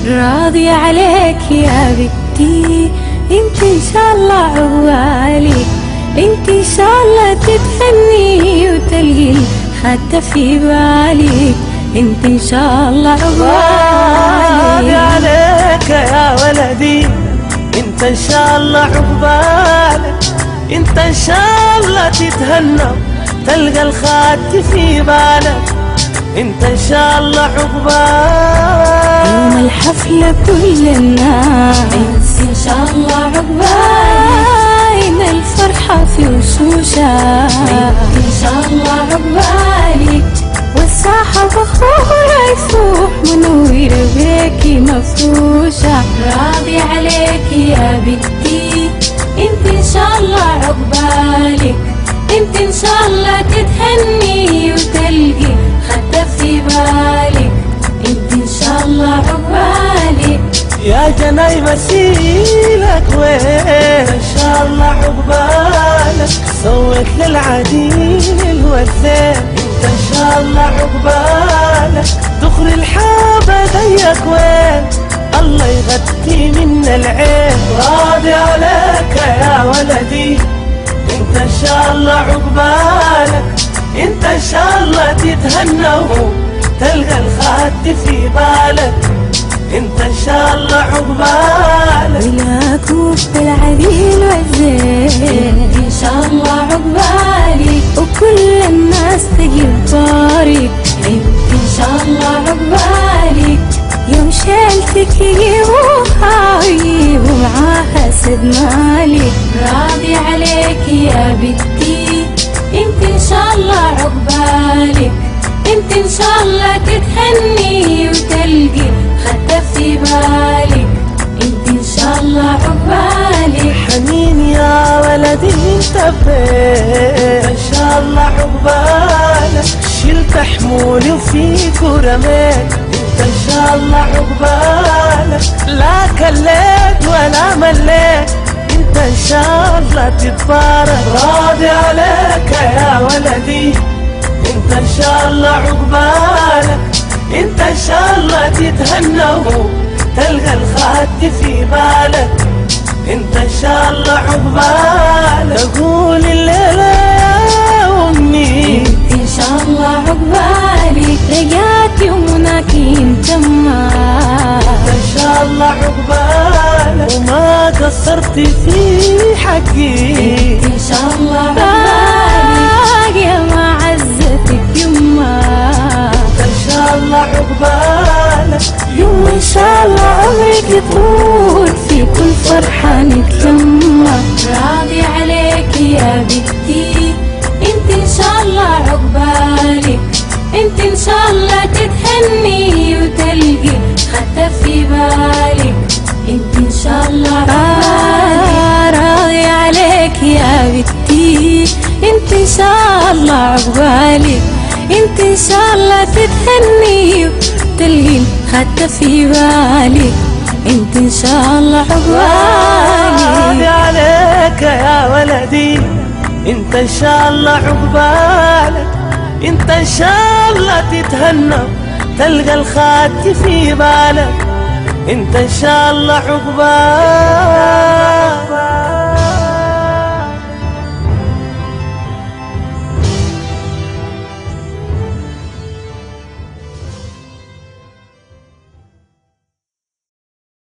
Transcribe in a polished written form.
راضي عليك يا بنتي، انت ان شاء الله عقبالك، انت ان شاء الله تتهني وتلقي الخد في بالك، انت ان شاء الله عقبالك. راضي عليك يا ولدي، انت ان شاء الله عقبالك، انت ان شاء الله تتهنى تلقى الخد في بالك، انت ان شاء الله عقبالك. يوم الحفلة كل الناس ان شاء الله عقبالك، الفرحة في وشوشها ان شاء الله عقبالك، والساحة بخورة يفوح منورة بيكي مفروشة. راضي عليك يا بنتي، انت ان شاء الله عقبالك، انت ان شاء الله تتهني وتلقي خد في بالك، انت ان شاء الله عقبالك. يا جناي مسيلك وين ان شاء الله عقبالك، سويت للعديل الوزين انت ان شاء الله عقبالك، دخل الحابة ضيق وين الله يغطي منا العين. راضي عليك يا ولدي، انت ان شاء الله عقبالك، انت ان شاء الله تتهنى تلقى الخد في بالك، انت ان شاء الله عقبالك. ولاك وفق العديل والزين ان شاء الله عقبالك، وكل الناس تجي بطارق انت ان شاء الله عقبالك. يوم شيلتك يجيبوها ويجيبوا معاها سد مالك. راضي عليك يا بنتي، انت ان شاء الله عقبالك، انت ان شاء الله تتهني وتلقي خد في بالك، انت ان شاء الله عقبالك. حنين يا ولدي انت فين ان شاء الله عقبالك، شلت حمولي وفيك ورميت انت ان شاء الله عقبالك، لا كليت ولا مليت انت ان شاء الله تتبارك. راضي عليك يا ولدي، انت ان شاء الله عقبالك، انت ان شاء الله تتهنى تلقى الخد في بالك، انت ان شاء الله عقبالك. اقول الليلة يا امي انت ان شاء الله عقبالك، رجعتي ومناكي مجمع انت ان شاء الله عقبالك، وما قصرت في حقي انت ان شاء الله عقبالك، يا معزتك يما انت ان شاء الله عقبالك. يما ان شاء الله عمرك يطول في كل فرحة نتلمى. راضي عليك يا بنتي، انت ان شاء الله عقبالك، انت ان شاء الله تتهني وتلقي خد في بالك، انت ان شاء الله عقبالك. راضي عليك يا بنتي، انت ان شاء الله عقبالك، انت ان شاء الله تتهني وتلقي خد في بالك، انت ان شاء الله عقبالك. راضي عليك يا ولدي، انت ان شاء الله عقبالك، انت ان شاء الله تتهنى تلقى الخد في بالك، انت ان شاء الله عقبالك.